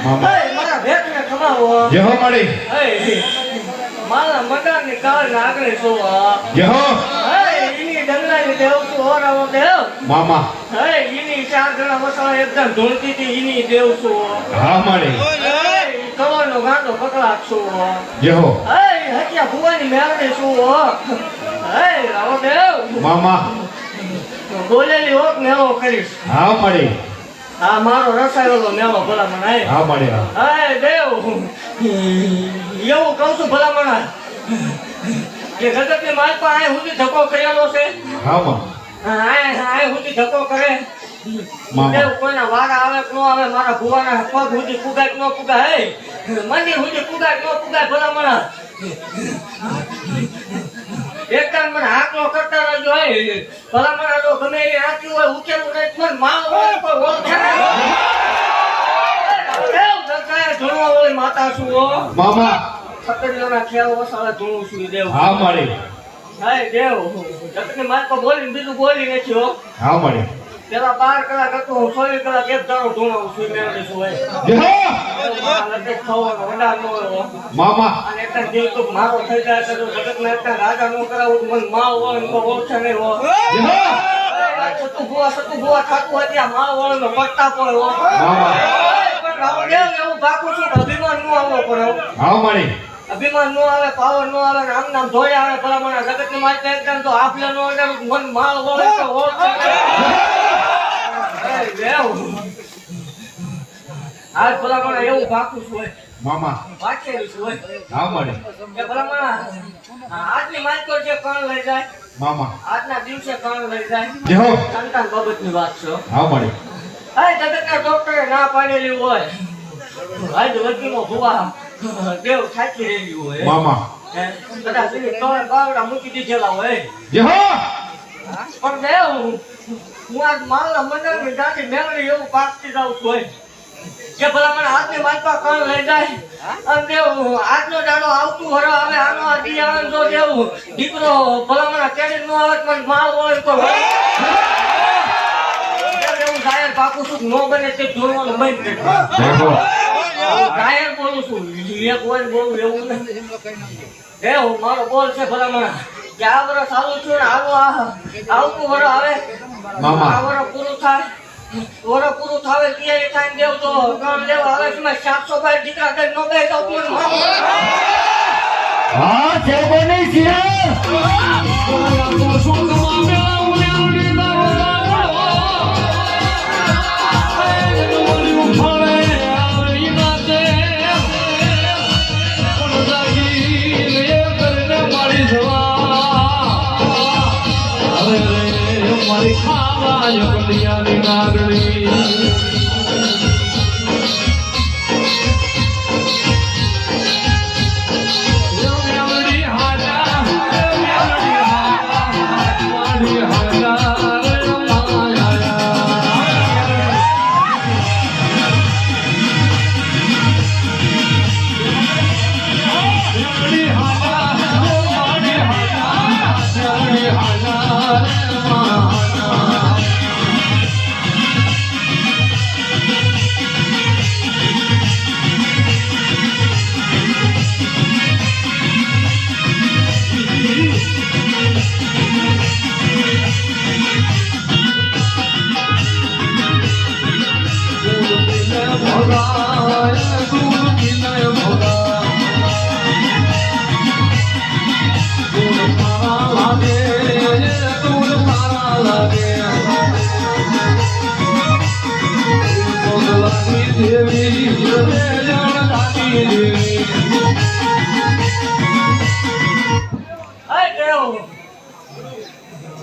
મામા એ મારા ભેટને ખમાવો જેહો મળી એ મારા મકાનની કાળ નાગરે છો જેહો એની ડંગરાની દેવ છું ઓરાવો દેવ મામા એની 4 જણા મસાલા એકદમ ઢોળતી હતી એની દેવ છું હા મળી કવરનો ગાંડો પકડાટ છું જેહો હત્યા ભુવાની મેળડી છું રાવો દેવ મામા બોલેલી હોક મેળો કરીશ હા મળી આ મારો રસાયેલો મેળો ભલામણ હા મળી હે દેવ એવું કહું છું ભલામણ કે જગતની માલ પર આય સુધી ધક્કો કરેલો છે હા માં આય સુધી ધક્કો કરે મામા દેવ કોઈના વારા આવે કે ન આવે મારા ભુવાના પગ સુધી પુગાય કે ન પુગાય મંદિર સુધી પુગાય કે ન પુગાય ભલામણ એકદમ મને હાકલો કરતા રહેજો ભલામણ જો ગમે એ આંચ્યું હોય ઉકેલું નહીં મને માલ હોય કોઈ ઓળખે નહીં માતા છું મામા સકડીઓના ખેલ વસાવે ધૂણું છું દેવ હા મળી હાય દેવ જગતની માલ પર બોલીને બીજું બોલી નથી હો હા મળી પેલા 12 કલાક હતું હું 16 કલાક એક દાડો ધૂણાવું છું મેળવી છું મામા અને એક દિલ તો મારો થઈ જાય તો જગતના એક રાજા નો કરાવું મને માલ હોય તો ઓળખે નહીં હો સતુ ભુવા થતું હોય ત્યાં માલ વાળો નો પટ્ટા પર હો પણ રામ દેવ એવું બાકું છું અભિમાન નો આવવો પડે હા મળી અભિમાન નો આવે પાવર નો આવે આમ નામ ધોઈ આવે ભલામણ જગત ની માલ એકદમ તો આપલે નો મન માલ વાળો તો ઓળખે આજ ભલામણ એવું બાકું છું મામા વાંચેલું છું હા મળી કે ભલામણ આજની માલ પર જે કણ લઈ જાય મામા આજના દિવસે કણ લઈ જાય જેહો સંતાન બાબતની વાત છે હા મળી આ જગતના ડોક્ટરે ના પાડેલી હોય આજ વકીલો ભુવા દેવ સાચી રહેલી હોય મામા કદાચ એની તોય બાવડા મૂકી દીધેલા હોય જેહો પણ દેવ હું આજ મારા મંડળની દાટી મેળવી એવું પાકતી જાઉં છું હોય કે ભલામણ આજની માલપા કણ લઈ જાય અને દેવ આજનો દાડો આવતું હરો આવે આનો આદી આવે જો દેવ દીકરો ભલામણ કેડી નો આવે પણ માલ વળે તો એવું જાહેર પાકું છું નો બને તે જોવાનું બંધ કરી જેહો જાહેર બોલું છું એક હોય બોલું એવું નથી દેવ મારો બોલ છે ભલામણ કે આ વર્ષ ચાલુ છું ને આવતું વરો આવે મામા. આ વરો પૂરું થાય વરો પૂરું થાવે ત્યારે થાય દેવ તો ગણ લેવા આવે છે 722 દીકરા કઈ નો બે તો તું હા છે બની છે મારી ખાવા કલિયાની નાગણી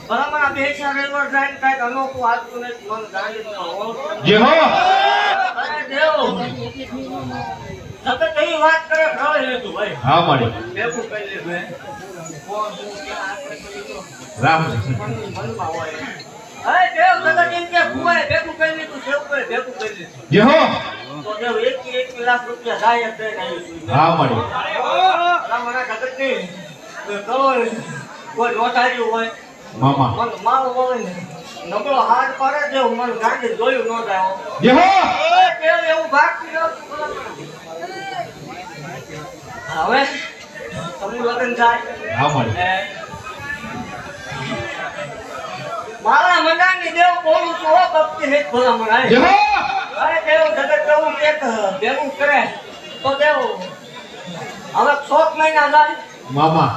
ભલામણ બે ચાર રેલવે ટ્રેન કાંઈક અનોખું હાલતું નથી મન ગાંડી જેહો દેવ સતત એવી વાત કરે ખરે લેતું ભાઈ હા મળી ભેગું કરી લે ભાઈ કોણ હું ક્યાં આખરે કરી તો રામ મનમાં હોય અરે દેવ સતત એમ કે ભુવાએ ભેગું કરી લીધું સેવ કરે ભેગું કરી લીધું જેહો તો દેવ 1 લાખ રૂપિયા જાય ટ્રેન આવી છું હા મળી ભલામણ જગતની કરો કોઈ રોટાડ્યું હોય મામા મન માલ હોય ને નબળો હાથ પડે છે મને ગાંધી જોયું ન જાય હો. જે હો દેવ એવું ભાગતી નહોતું ભલા માણસ. હવે સમૂહ લગ્ન થાય હા મળી એ મારા મંડાની દેવ બોલું છું હો ભક્તિ હે ભલા મને જે હો અરે દેવ જગત કેવું એક ભેગું કરે તો દેવ હવે 6 મહિના જાય મામા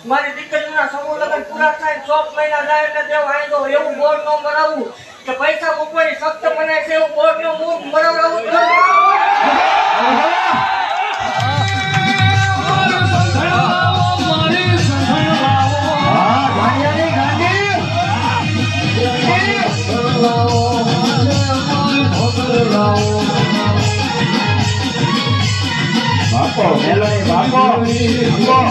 મારી દીકરીના સમૂહ લગ્ન પૂરા થાય 6 મહિના જાય એટલે દેવ આઈ તો એવું બોર્ડ નો બનાવવું કે પૈસા મૂકવાની સખ્ત બનાય છે એવું બોર્ડ નો મુખ બનાવવું હા ગાંડિયાની ગાંડી બાપો મેલોડી બાપો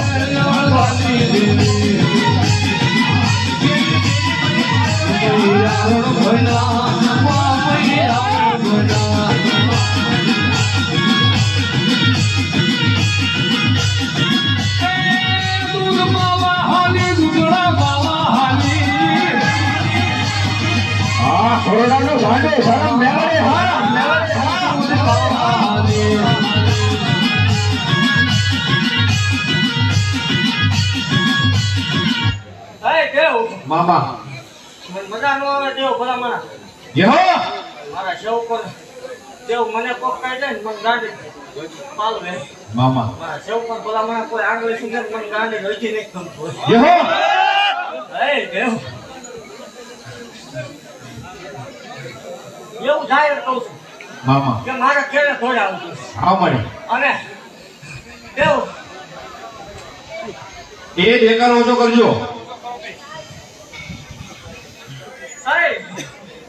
હા કોરોનાનો ગાંડો ધરમ મેલોડી હા મેલોડી હા હે દેવ મામા મને મજા નો આવે દેવ ભલા મારા જે હો મારા શેવ પર દેવ મને કોક કહી દે ને મને ગાંડી પાલવે મામા મારા શેવ પર ભલા મારા કોઈ આગળ સુધી મને ગાંડી રોજી નહીં ગમતું જે હો હે દેવ એવું જાય કહું છું મામા કે મારા ખેડે થોડા આવતું હા મળી અને દેવ એ દેખાડો ઓછો કરજો અરે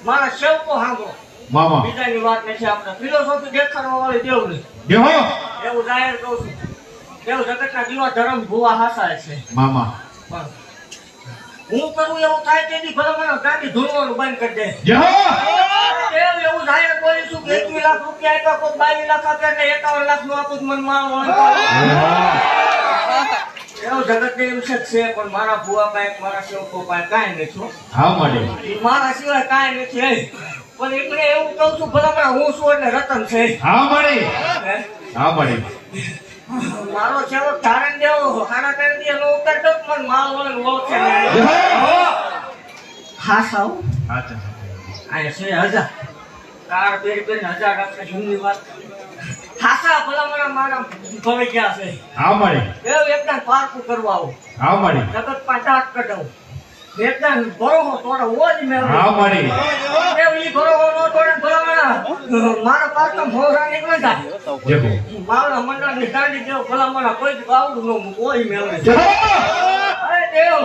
મારા સેવકો સાંભળો મામા બીજાની વાત નથી આપણે ફિલોસોફી દેખાડવા વાળી દેવ નહીં જે હો એવું જાહેર કહું છું દેવ જગતના દીવા ધર્મ ભૂવા હાસાય છે મામા પણ હું કરું એવું થાય તેથી ભલે મને ગાંધી ધૂળવાનું બંધ કરી દે જે હો દેવ એવું જાહેર બોલીશું કે 21 લાખ રૂપિયા આપ્યા કોઈ 22 લાખ આપ્યા ને 51 લાખ નું આપું મને મારવાનું એવું જગત ને એમ છે પણ મારા ભૂવા પાસે મારા સેવકો પાસે કાંઈ નથી હા મળી મારા સિવાય કાંઈ નથી પણ એમને એવું કહું છું ભલા હું છું એટલે રતન છે હા મળી હે? હા મળી મારો સેવક ધારણ દેવો ખાના કરી દે નો ઉતરતો પણ મારો વળન ઓળખે નહીં. જે હો હા સાવ હા ચાલ આ છે 1000 કાર પેરી પેરી 1000 આપણે જૂની વાત ખાસા ભલા મારા ભવે ગયા છે હા મળી એવું એકદમ પારકું કરવા આવું હા મળી જગત પાંચ દાંત કઢાવું એકદમ ભરોહો તોડો ઓજ મેં હા મળી એવી ભરોહો નો તોડે ભલા મારા પાછળ ભોરા નીકળે જાય જે હો મારા મંડળની ગાંડી દેવ ભલા કોઈ જ બાવડું નો કોઈ મેળવે જે હો અરે દેવ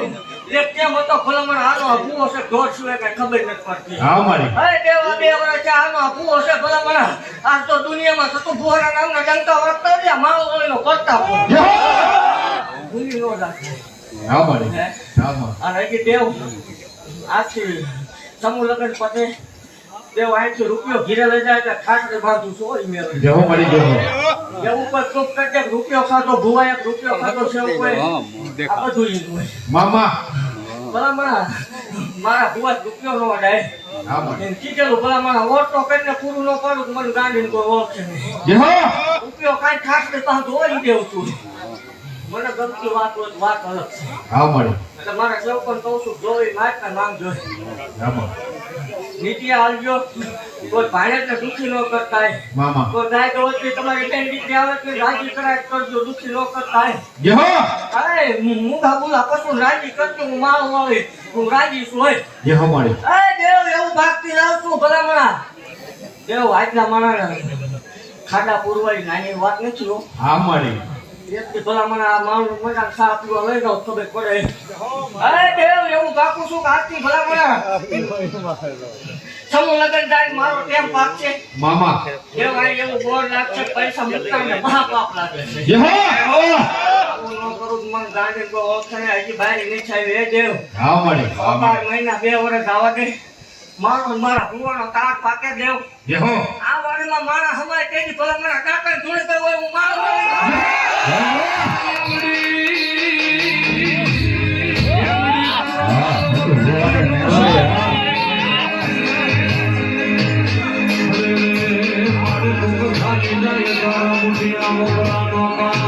એક કેમ હતો ભલા આનો ભૂવો છે ઢોર સિવાય કઈ ખબર નથી પડતી હા મળી અરે દેવ આ 2 વર્ષ આનો ભૂવો છે ભલા આ તો દુનિયામાં સતુ ભોરા નામના ડંકા વળતા રહ્યા મારો ઓળીનો કરતા જે હો ભૂલી નો રાખે હા મળી હે? હા મળી અને હજી દેવ આથી સમૂહ લગ્ન પતે દેવ અહીંથી રૂપિયો ઘીરે લઈ જાય એટલે ખાટલે બાંધું છું ઓય મેળવે જે હો મળી જે હો એવું પર ચૂપ કરજે રૂપિયો ખાધો ભૂવા એક રૂપિયો ખાધો છે એવું કોઈ આ બધું ઈ હોય મામા ભલા મારા ભૂવા રૂપિયો નો વડાય હા મળી એમ કીધેલું ભલા ઓળતો કરીને પૂરું ન કરું તો મને ગાંડીને કોઈ ઓળખે નહીં જે હો રૂપિયો કાંઈ ખાટલે બાંધું ઓય દેવું છું મને ગમતી વાત હોય તો વાત અલગ છે હા મળી એટલે મારા સેવકોને કહું છું જોઈ માગતા માંગજો હા મળી નીતિ આવજો કોઈ ભાણેજને દુઃખી ન કરતા મામા કોઈ ગાય તો વચ્ચે તમારી બેન દીકરી આવે તો રાજી કરાય કરજો દુઃખી ન કરતા જે હો અરે મુગા બુલા કશું રાજી કરજો હું મારું આવે હું રાજી છું હોય જે હો મળી અરે દેવ એવું ભાગતી રાવ છું ભલા દેવ આજના માણા ખાડા પૂરવાની નાની વાત નથી હો હા મળી એકથી ભલા આ માણસ મજા ખા પીવા લઈ જાવ ખબર પડે અરે દેવ એવું ભાગું છું કે આજથી ભલા સમૂહ લગન જાય મારો ટેમ પાક છે મામા દેવ આ એવું બોર લાગશે પૈસા મૂકતા ને મહા પાપ લાગે છે જે હો આવું ન કરું તો મને ગાંડી કોઈ ઓળખે નહીં. હજી બહાર નહીં આવી હે દેવ હા મળી હા 12 મહિના 2 વર્ષ આવવા દે મારા ભુવાનો તાક પાકે દેવ જે હો આ વાડીમાં મારા હમાય તેની ભલા મારા કાકા ધૂણી તો હોય હું મારો હા જાય તારા મુઠિયા મોકળાનો માન